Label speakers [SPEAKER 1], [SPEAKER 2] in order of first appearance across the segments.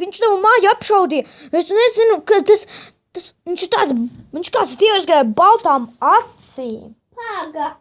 [SPEAKER 1] Viņš tavu māju apšaudīja. Es nezinu, ka tas viņš ir tāds, viņš kāds dievs ar baltām acīm.
[SPEAKER 2] Pāga.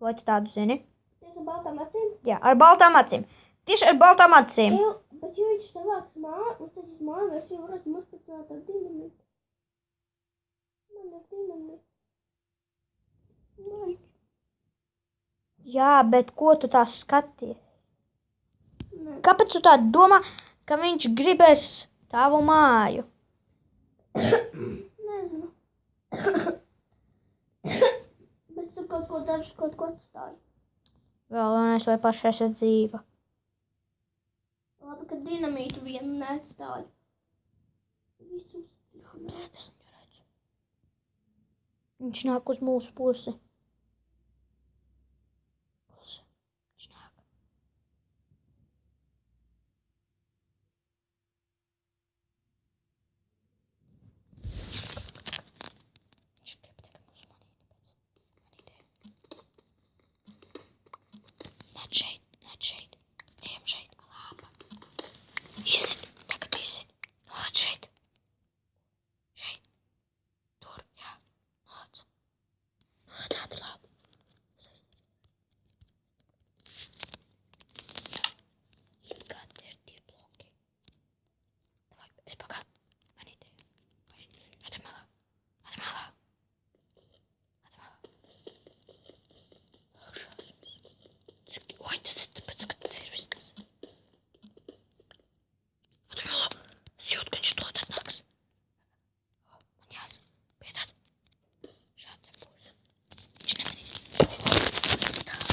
[SPEAKER 1] Vai tu tādu zini?
[SPEAKER 2] Tieši ar baltām acīm?
[SPEAKER 1] Jā, ar baltām acīm. Tieši ar baltām acīm.
[SPEAKER 2] Bet ja viņš savāks māju, tad es māju, es jau varētu mazpatāt ar dinamitu. Man ir dinamita. Man.
[SPEAKER 1] Jā, bet ko tu tā skaties?
[SPEAKER 2] Nē.
[SPEAKER 1] Kāpēc tu tā domā, ka viņš gribēs tavu māju?
[SPEAKER 2] Nezinu. Bet tu kaut ko daži, kaut ko atstāji.
[SPEAKER 1] Galvenais, vai paši esat dzīva.
[SPEAKER 2] Labi, ka dinamītu vienu neatstāju. Visus.
[SPEAKER 1] Ps, es viņu redzu. Viņš nāk uz mūsu pusi. Klusi. Viņš nāk. Viņš grib tikai mūs manīt, Nāc šeit. Ejam šeit. Lāpa. Izsit, tagad izsit. Nāc šeit. Šeit. Tur, jā. Nāc. Tāda labi. Kādi ir tie bloki? Davai, es pagāju. Manīte. Atē malā. Oi, tas ir tāpēc, ka tas ir viss. Atē malā. Es jūtu, ka viņš to atnāks. Man jāsaka, piedāt. Šādi būs. Viņš nemanīs. Stāv.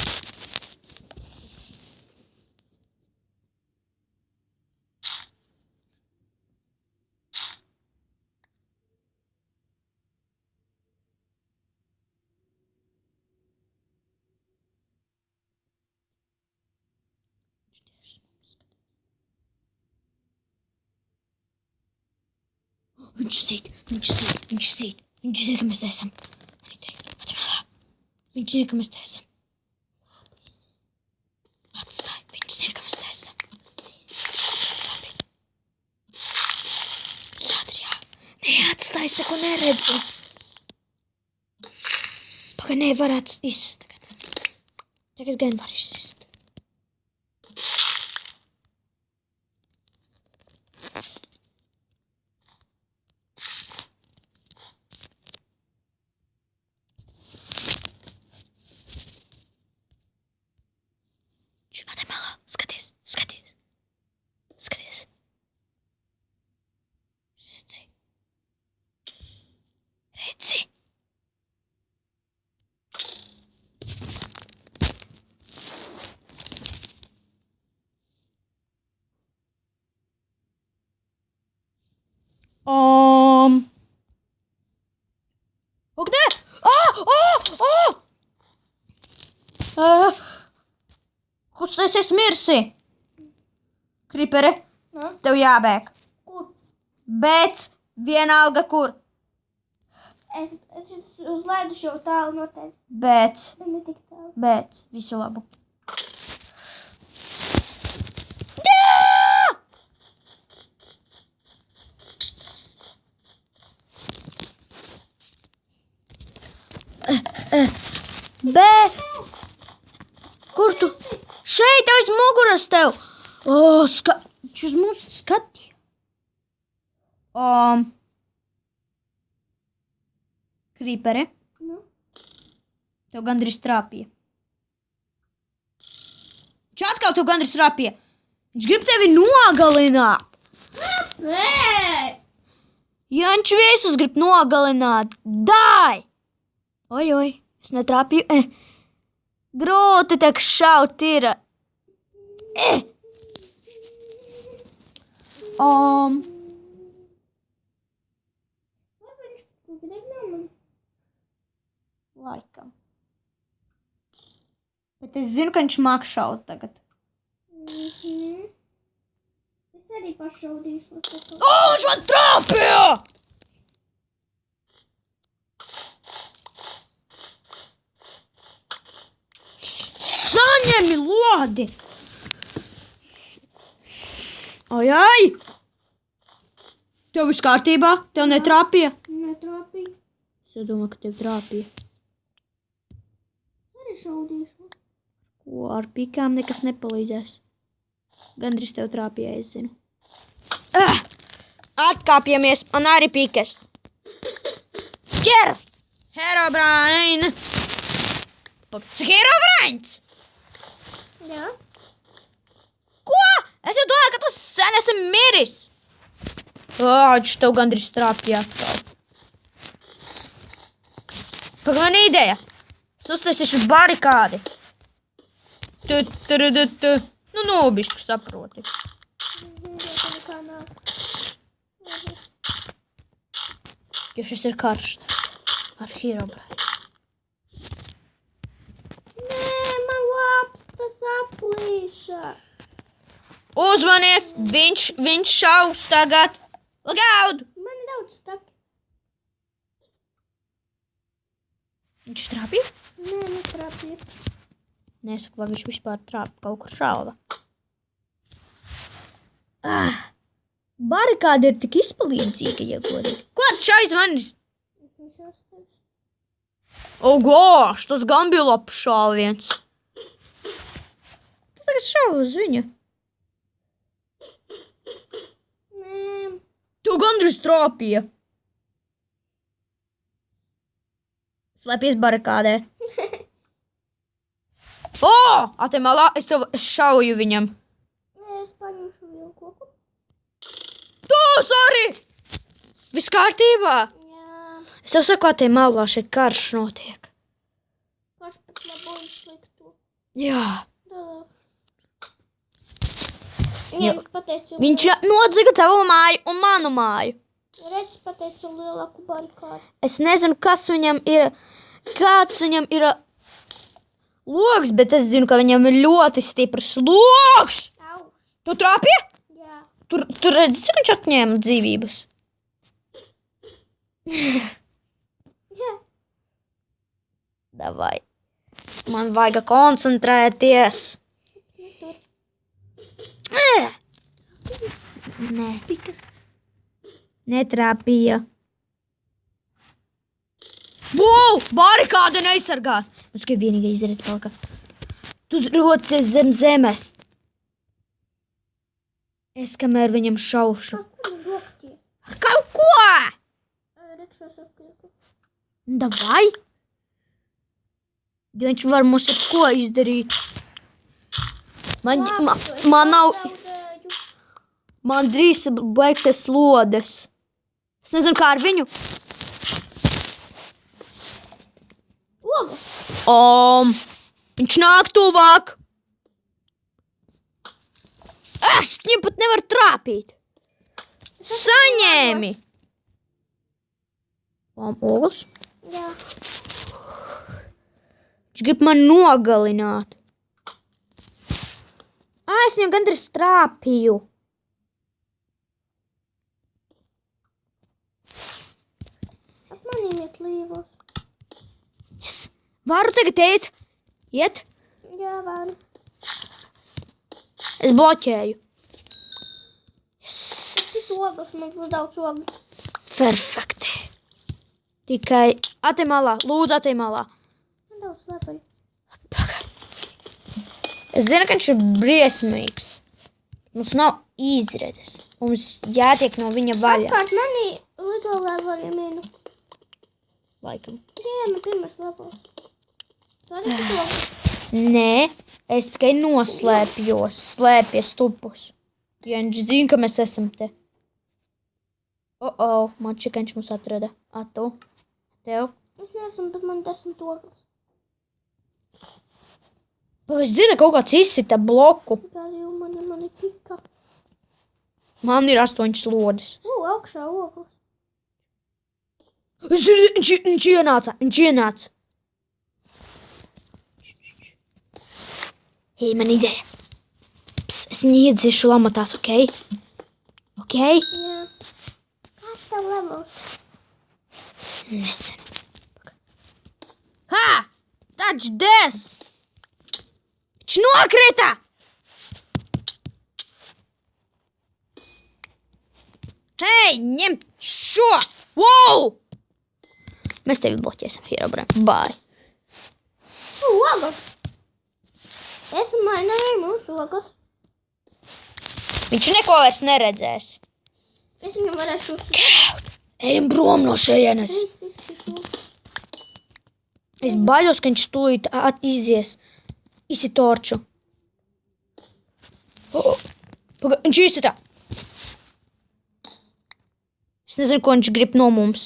[SPEAKER 1] Viņš tieši mums skatās. Viņš zīt. Viņš zina, ka mēs te esam. Atē malā. Viņš zina, ka mēs te esam. Atstāj. Viņš zina, ka mēs te esam. Labi. Sādri, jā. Neatstāj, es neko neredzu. Pagaid, nevarētu izsist tagad. Tagad gan var izsist. Atē malā. Skaties. Redzi. Ak, nē! Kas esi mirsi? Kripere,
[SPEAKER 2] Na?
[SPEAKER 1] tev jābēg.
[SPEAKER 2] Kur?
[SPEAKER 1] Bet vienalga kur.
[SPEAKER 2] Es uz ledu jau tālu no tevi.
[SPEAKER 1] Bet
[SPEAKER 2] Ne tik tālu.
[SPEAKER 1] visu labu. Kur tu? Šeit aiz muguras tev. Viņš uz mums skatīja. Krīpere,
[SPEAKER 2] Nu?
[SPEAKER 1] tev gandrīz trāpīja. Viņš atkal tev gandrīz trāpīja. Viņš grib tevi nogalināt.
[SPEAKER 2] Nē!
[SPEAKER 1] Ja viņš visus grib nogalināt, dai! Oi, es netrāpīju. Grūti tak šaut ir. Laikam. Bet es zinu, ka viņš māk šaut tagad.
[SPEAKER 2] Es arī pašaudīšu.
[SPEAKER 1] Viņš man trāpīja! Saņemi lodi! Ai, ai! Tev viss kārtībā? Tev netrāpīja?
[SPEAKER 2] Netrāpīja.
[SPEAKER 1] Es domāju, ka tev trāpīja.
[SPEAKER 2] Arī šaudīšu.
[SPEAKER 1] Ko ar pikām nekas nepalīdzēs. Gandrīz tev trāpīja, es zinu. Atkāpjamies, man arī pikas. Ķer! Herobrine! Cik Herobrines?
[SPEAKER 2] Jā.
[SPEAKER 1] Ko? Es jau domāju, ka tu sen esi miris. Āč, tev gandrīz trāpīja atkal. Pak man ideja. Es uztaisīšu barikādi. Tu. Nu, nobišku saproti.
[SPEAKER 2] Nekā nav.
[SPEAKER 1] Jo šis ir karsts. Ar Herobrine.
[SPEAKER 2] Nē, man lapstas aplīsa.
[SPEAKER 1] Uzmanies! Viņš šaus tagad. Look out!
[SPEAKER 2] Man ir daudz staki.
[SPEAKER 1] Viņš trāpīja?
[SPEAKER 2] Nē, netrāpīja.
[SPEAKER 1] Nesaku, vai viņš vispār kaut kur šauva. Barikāda ir tik izpalīdzīga, ja godīgi. Ko tu šauj manis? O, goš, tas gan bija labs šāviens. Tas tagad šauj uz viņu.
[SPEAKER 2] Nē.
[SPEAKER 1] Tu gandrīz trāpīja. Slēpies barikādē. O! Atemalā, es šauju viņam.
[SPEAKER 2] Nē, es paņemšu vienu koku.
[SPEAKER 1] Tu, sorry! Viss kārtībā?
[SPEAKER 2] Jā.
[SPEAKER 1] Es tev saku, Atemalā šeit karš notiek.
[SPEAKER 2] Kāds pat laboju sliktu.
[SPEAKER 1] Jā.
[SPEAKER 2] Jā, es pateicu.
[SPEAKER 1] Viņš nodzaga tavu māju un manu māju.
[SPEAKER 2] Redz, pateicu lielāku barikādu.
[SPEAKER 1] Es nezinu, kāds viņam ir logs, bet es zinu, ka viņam ir ļoti stiprs logs.
[SPEAKER 2] Au.
[SPEAKER 1] Tu trāpīji?
[SPEAKER 2] Jā.
[SPEAKER 1] Tur redzi, cik viņš atņēma dzīvības.
[SPEAKER 2] Jā.
[SPEAKER 1] Davai. Man vajag koncentrēties. Nē. Netrāpīja. Wow! Barikāda neizsargās! Mums tikai vienīgā izredz palika. Tu rocies zem zemes. Es kamēr viņam šaušu.
[SPEAKER 2] Kur ir lokti?
[SPEAKER 1] Ar kaut ko!
[SPEAKER 2] Rekšos apkirku.
[SPEAKER 1] Davai! Jo viņš var mums ar ko izdarīt. Man drīz beigsies slodes. Es nezinu, kā ar viņu.
[SPEAKER 2] Logas.
[SPEAKER 1] Viņš nāk tuvāk. Es viņu pat nevaru trāpīt. Saņēmi. Ogas.
[SPEAKER 2] Jā.
[SPEAKER 1] Viņš grib man nogalināt. Es viņu gandrīz trāpīju.
[SPEAKER 2] Ap manīm iet līvos.
[SPEAKER 1] Yes. Varu tagad iet? Iet?
[SPEAKER 2] Jā, varu.
[SPEAKER 1] Es bloķēju. Yes.
[SPEAKER 2] Es tik ogas, man būs daudz ogas.
[SPEAKER 1] Perfekti. Tikai Atemalā, lūdzu Atemalā.
[SPEAKER 2] Man daudz slepaļu.
[SPEAKER 1] Es zinu, ka viņš ir briesmīgs. Mums nav izredzes. Mums jātiek no viņa vaļā.
[SPEAKER 2] Apkārt manī lido leveliem vienu.
[SPEAKER 1] Laikam.
[SPEAKER 2] Jā, man pirmais levels. Tā arī tik ogas.
[SPEAKER 1] Nē, es tikai noslēpjos, slēpjas tupus. Ja viņš zina, ka mēs esam te. Man čikaņš mums atrada. Tu? Tev?
[SPEAKER 2] Es neesmu, bet man 10 ogas.
[SPEAKER 1] Es dzirdu, kaut kāds izsita bloku.
[SPEAKER 2] Tā jau mani pika.
[SPEAKER 1] Man ir 8 slodes.
[SPEAKER 2] Augšā ogas.
[SPEAKER 1] Es dzirdu, viņš ienāca. Hei, man ideja. Es viņu iedzīšu lamatās, ok? Ok?
[SPEAKER 2] Jā. Kāds tev levels?
[SPEAKER 1] Nezinu. Ha! Touch this! Viņš nokrita! Ej, ņem šo! Wow! Mēs tevi bloķēsim, Herobrine. Bye.
[SPEAKER 2] Ogas. Es mainīju mūsu ogas.
[SPEAKER 1] Viņš neko vairs neredzēs.
[SPEAKER 2] Es viņam varēšu uzsākt.
[SPEAKER 1] Get out! Ejam prom no šejienes. Es baidos, ka viņš tūlīt izies. Izsitorču. Paga, viņš izsitā. Es nezinu, ko viņš grib no mums.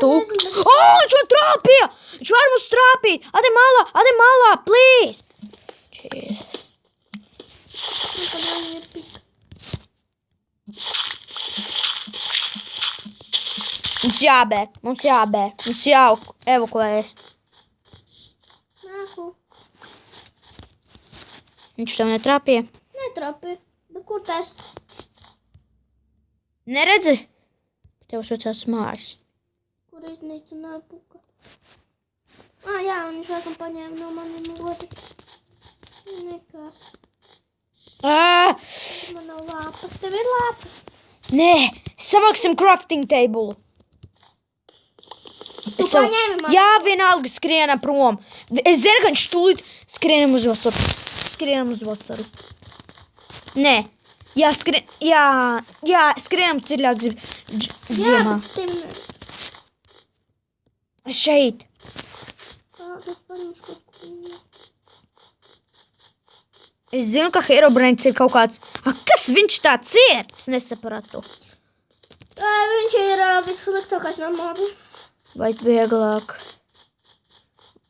[SPEAKER 1] Viņš man trāpīja! Viņš var mums trāpīt! Ade malā, please! Jeez. Mums jābēg. Mums jāevakuējas.
[SPEAKER 2] Nāku.
[SPEAKER 1] Viņš tev netrāpīja?
[SPEAKER 2] Netrāpīja. Bet kur tas?
[SPEAKER 1] Neredzi? Tev vecās mājas.
[SPEAKER 2] Kur iznīcināja puka? Jā, un viņš laikam paņēma no maniem roti. Nekas. Man nav lāpas. Tev ir lāpas?
[SPEAKER 1] Nē, savāksim crafting table.
[SPEAKER 2] Tu paņēmi man?
[SPEAKER 1] Jā, vienalga skrienam prom. Es zinu, ka viņš tūlīt skrienam uz vasaru. Nē. Jā, skrienam dziļāk ziemā.
[SPEAKER 2] Jā, bet
[SPEAKER 1] Šeit.
[SPEAKER 2] es paņemšu kaut ko.
[SPEAKER 1] Es zinu, ka Herobrine ir kaut kāds... Kas viņš tāds ir? Es nesapratu.
[SPEAKER 2] Viņš ir vissliktākais no mobi.
[SPEAKER 1] Vai vieglāk?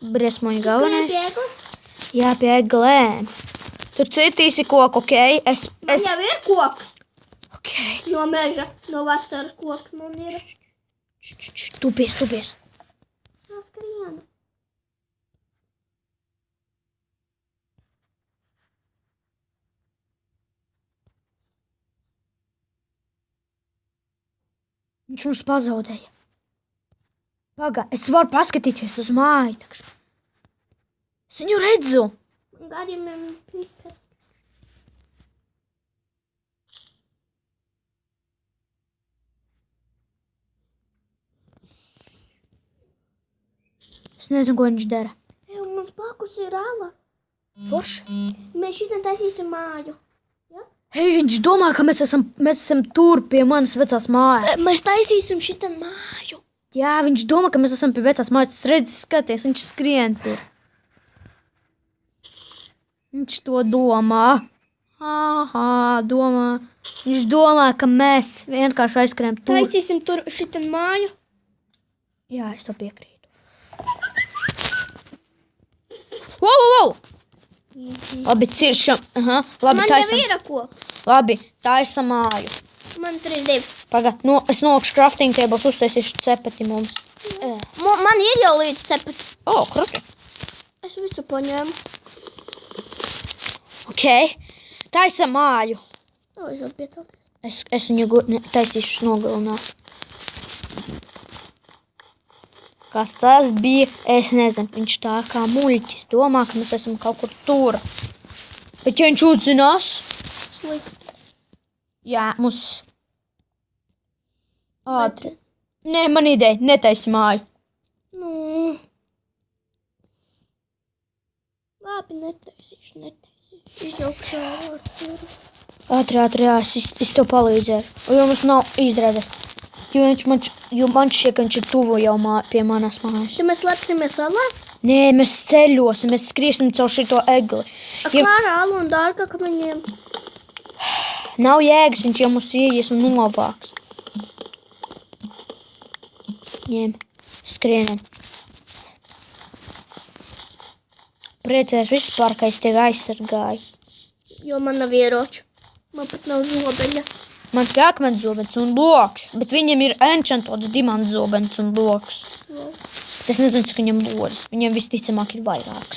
[SPEAKER 1] Briesmoņa galvenais?
[SPEAKER 2] Viegli?
[SPEAKER 1] Jā, pie eglēm. Tu citīsi koku, okei?
[SPEAKER 2] Man jau ir koks.
[SPEAKER 1] Okei.
[SPEAKER 2] No meža, no vasaras koks man ir.
[SPEAKER 1] Tupies.
[SPEAKER 2] Skriena.
[SPEAKER 1] Viņš mums pazaudēja. Paga, es varu paskatīties uz māju. Es viņu redzu.
[SPEAKER 2] Gadījumiem pika.
[SPEAKER 1] Es nezinu, ko viņš dara.
[SPEAKER 2] Mums blakus ir ala.
[SPEAKER 1] Forši.
[SPEAKER 2] Mēs šitien taisīsim māju.
[SPEAKER 1] Hei, viņš domā, ka mēs esam tur pie manas vecās mājas.
[SPEAKER 2] Mēs taisīsim šitien māju.
[SPEAKER 1] Jā, viņš domā, ka mēs esam pie vecās mājas. Es redzu, skaties, viņš skrien tur. Viņš to domā. Domā. Viņš domā, ka mēs vienkārši aizskrējam tur.
[SPEAKER 2] Taisīsim tur šitien māju.
[SPEAKER 1] Jā, es to piekrītu. Wow! Labi, ciršam. Labi,
[SPEAKER 2] Man
[SPEAKER 1] taisam.
[SPEAKER 2] jau ir ko.
[SPEAKER 1] Labi, taisam māju.
[SPEAKER 2] Man 3-2.
[SPEAKER 1] Paga, es nolikšu crafting tables, uztaisīšu cepeti mums.
[SPEAKER 2] Man ir jau līdz cepeti.
[SPEAKER 1] Kruti.
[SPEAKER 2] Es visu paņēmu.
[SPEAKER 1] Ok, taisam māju.
[SPEAKER 2] Es varu piecelties.
[SPEAKER 1] Es viņu taisīšu nogalināt. Kas tas bija? Es nezinu, viņš tā kā muļķis domā, ka mēs esam kaut kur tur. Bet ja viņš uzzinās...
[SPEAKER 2] Slikti.
[SPEAKER 1] Jā, mums... Ātri. Nē, man ideja, netaisi māju.
[SPEAKER 2] Labi, netaisīšu. Izjaukšu ar ciru.
[SPEAKER 1] Ātri, es tev palīdzēšu. Jo mums nav izredzes. Jo man šķiet, ka viņš ir tuvu jau pie manas mājas.
[SPEAKER 2] Tad mēs lepsimies alā?
[SPEAKER 1] Nē, mēs ceļosim, mēs skriesim caur šito egli.
[SPEAKER 2] Klāra alu un dārga kamiņiem.
[SPEAKER 1] Nav jēgas, viņš jau mums ieies un novāks. Ņem, skrienam. Priecēs vispār, ka es tevi aizsargāju.
[SPEAKER 2] Jo man nav ieroču. Man pat nav zobeļa.
[SPEAKER 1] Man ir akmens zobens un loks, bet viņam ir enchantots dimants zobens un loks. Es nezinu, cik viņam lodas. Viņam visticamāk ir vairāk.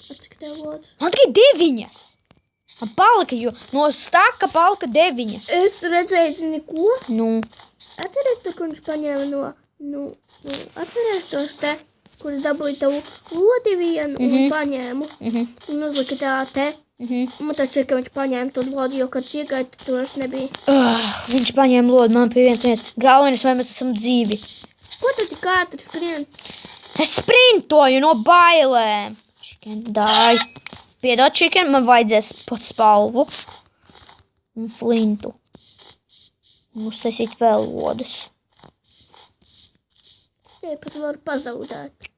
[SPEAKER 2] Cik tev lodas?
[SPEAKER 1] Man tikai 9. Man palika, jo no staka palika 9.
[SPEAKER 2] Es redzēju, zini ko? Atceries to, ka viņš paņēma atceries tos te, kurus dabūja tavu lodi vienu un paņēmu. Un uzlika tā te. Man tas ir, ka viņš paņēma to lodu, jo, kad iegāja, tad tur vairs nebija.
[SPEAKER 1] Viņš paņēma lodu, man pie viens. Galvenais, vai mēs esam dzīvi.
[SPEAKER 2] Ko tu tik ātri skrien?
[SPEAKER 1] Es sprintoju no bailēm. Chicken die. Piedod, chicken, man vajadzēs spalvu. Un flintu. Un uztaisīt vēl lodus.
[SPEAKER 2] Es pat varu pazaudēt.